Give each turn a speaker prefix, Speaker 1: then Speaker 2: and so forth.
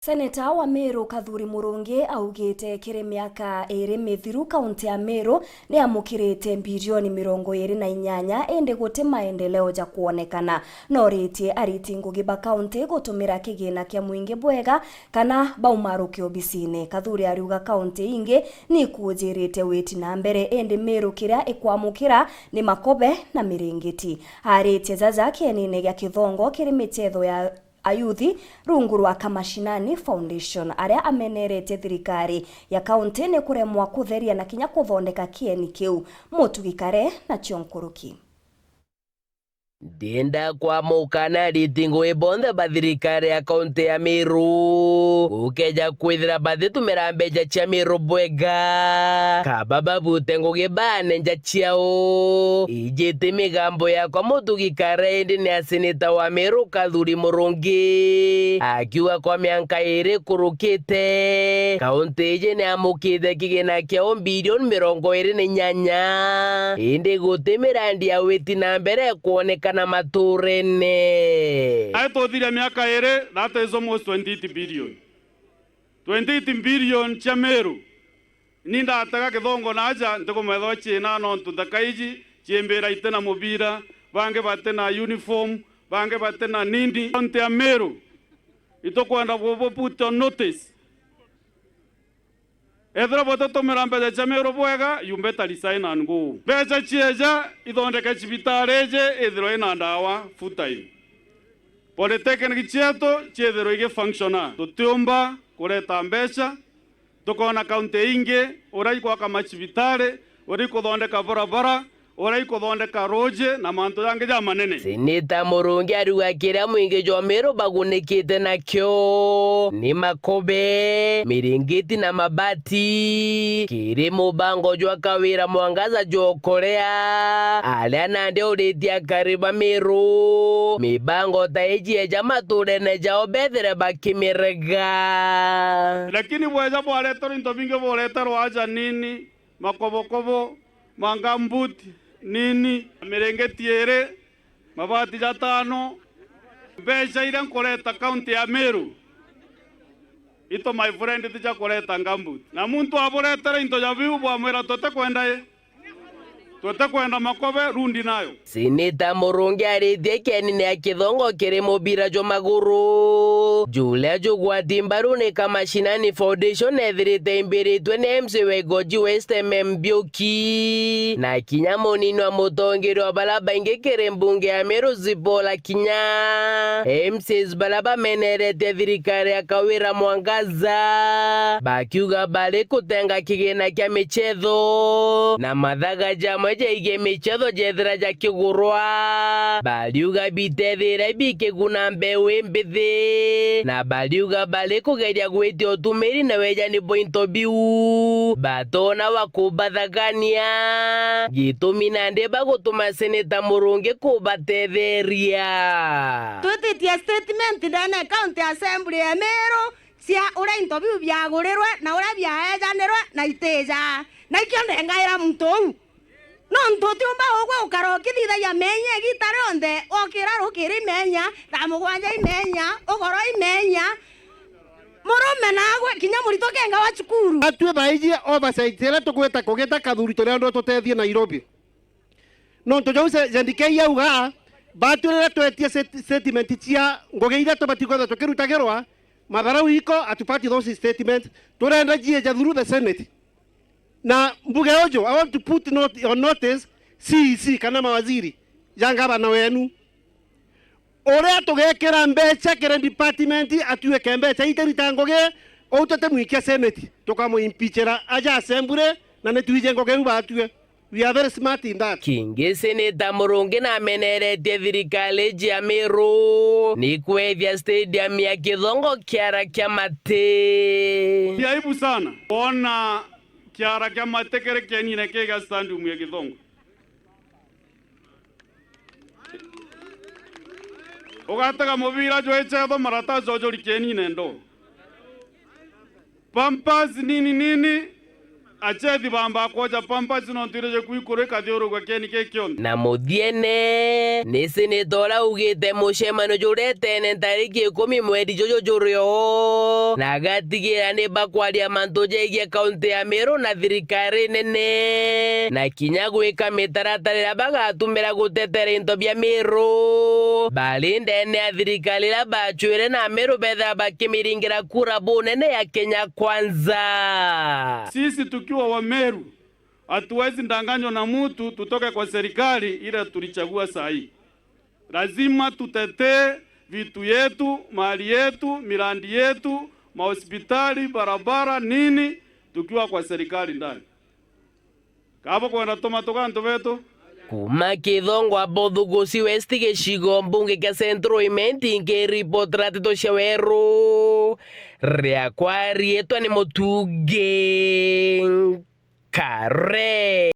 Speaker 1: Seneta wa Meru Kathuri Murungi augite kiri miaka iri mithiru kaunti ya Meru ni amukirite bilioni 28 ende guti maendeleo ja kuonekana no ritie ariti ngugi ba kaunti gutumira kigina kia mwingi bwega kana baumaruki obisine. Kathuri ariuga kaunti ingi ni kujirite witi na mbere ende Meru kiria ikwamukira ni Makobe na Miringiti. Aritie zaza kienine gya Kithongo kiri michetho ya ayuthi rungu rwa Kamashinani Foundation aria amenerete thirikari ya kaunti ni kuremwa kutheria na kinya kuthondeka kieni kiu. Mutugikare na Chionkuruki.
Speaker 2: Denda kwa mukana ritingo ebonde bathirikari ya kaunti ya Meru ukeja kwithira bathitumira mbeja cia Meru bwega kababa butengo gibane nja ciao ijite migambo yakwa mutugikare ndi ni seneta wa Meru Kathuri Murungi akiwa kwa mianka iri kurukite kaunti ije ni amukite kigina kia bilioni 28 indi gutimira ndia witi na mbere kuoneka na maturene.
Speaker 3: Aitothiria miaka ere, that is almost 28 billion. 28 billion cia Meru. Ninda ataga Kithongo naja ndiko metho china no tutakaiji chiembera itena mubira, bange batena uniform, bange batena nindi. Kaunti ya Meru itokwenda put on notice. Ethra bototo merambe cha Meru bwega, you better resign and go. Becha chieja ithondeka cibitareje ethro ina ndawa full time. Polytechnic chieto chiethro ige functiona. Tutiumba kureta mbeca tukona kaunti inge urai kwa kama cibitare, urai kuthondeka barabara, urai kuthondeka roje na mantu yange ja manene.
Speaker 2: Seneta Murungi aruga kiria mwingi jwa Meru bagunikite nakyo ni Makobe, Miringiti na mabati kiri mubango jwa kawira mwangaza jokorea alia nande uritia kariba Meru mibango taiji eja maturene jao bethere bakimirega
Speaker 3: lakini bweja bwaletoro into binge bwaletoro aja nini makobokobo mangambuti nini Mirengeti ere mabati jatano besha ira nkoleta kaunti ya Meru ito my friend tija koleta ngambuti na muntu aboletera into jabiu bwa mwera tote kwenda Makobe rundi nayo.
Speaker 2: Seneta Murungi aritie kienine ya Kithongo kiri mubira jo maguru Julia jugwati mbaru ni Kamashinani Foundation ethirite imbiritwe ni MC Wegoji West Mbioki na kinya munini wa mutongeri wa balaba ingi kiri mbunge ya Meru Zibola Kinya MCs balaba menerete thirikari ya kawira mwangaza bakiuga bali kutenga kigina kia michetho na mathaga jama ige michetho jethira ja kigurwa baliuga bitethira bikiguna mbewe mbithi na baliuga bali kugeria gwiti otumiri na weja ni pointo biu batona wakubathagania gitumi nande bagutuma Seneta Murungi kubatetheria
Speaker 4: tutitie statement ndana county assembly ya Meru cia ura into biu byagurirwe na ura byaejanirwe na iteja na ikyo ndengaira muntu no ntutiumba ogwe ukarokithitha ya menye gitaronde okira rukiri menya ta mugwanja imenya ugoro imenya murume nagwe kinya murito kenga wa cukuru
Speaker 5: atwe baiji oversight ela tukweta kugeta Kathuri tore ndo tutethie Nairobi no tojause jandike yauga batulera twetie statement cia ngogeira to batiko tukirutagerwa madharau iko atupati those statement turenda jie ja through the Senate. Na mbuge ojo, I want to put on notice CEC kana mawaziri jangaba na wenu ore tugekera mbeca kere department atuwe kembeca itaritangoge outete mwikia Senate tukamo impeachera aja assembly na netuije ngoge ubatwe. We are very smart in that.
Speaker 2: Kingi Seneta Murungi na menerete thirikari ya Meru ni kwethia stadium ya Kithongo kiara kia mate.
Speaker 3: Ni aibu sana ona kiara kia mate kere kienine kega stadium ya Kithongo. Ogataga mubira jo echetho marata jojo kienine ndo Pampas nini achethi bamba koja pampa sino ntireje kuikore kathioro kwa keni kekion
Speaker 2: na muthiene ni senetora ugite mucemano jurete tariki 10 mweri jojo jurio na gatigira ni bakwaria mantu jegie kaunti ya Meru na thirikari nene na kinya gwika mitaratarira bagatumira gutetera into bia Meru bali ndene ya thirikari la bachwire na Meru betha bakimiringira kura bunene ya Kenya Kwanza.
Speaker 3: Sisi tukiwa wa Meru hatuwezi ndanganywa na mtu tutoke kwa serikali ile tulichagua sahi. Lazima tutetee vitu yetu, mali yetu, mirandi yetu, mahospitali, barabara, nini, tukiwa kwa serikali ndani. Kabo kwa natoma tokanto veto.
Speaker 2: Kuma Kithongwa Bothugusi West gicigo mbunge kia Central Imenti ngiripoti ratito cia weru riakwa rietwa ni Mutungi Kare.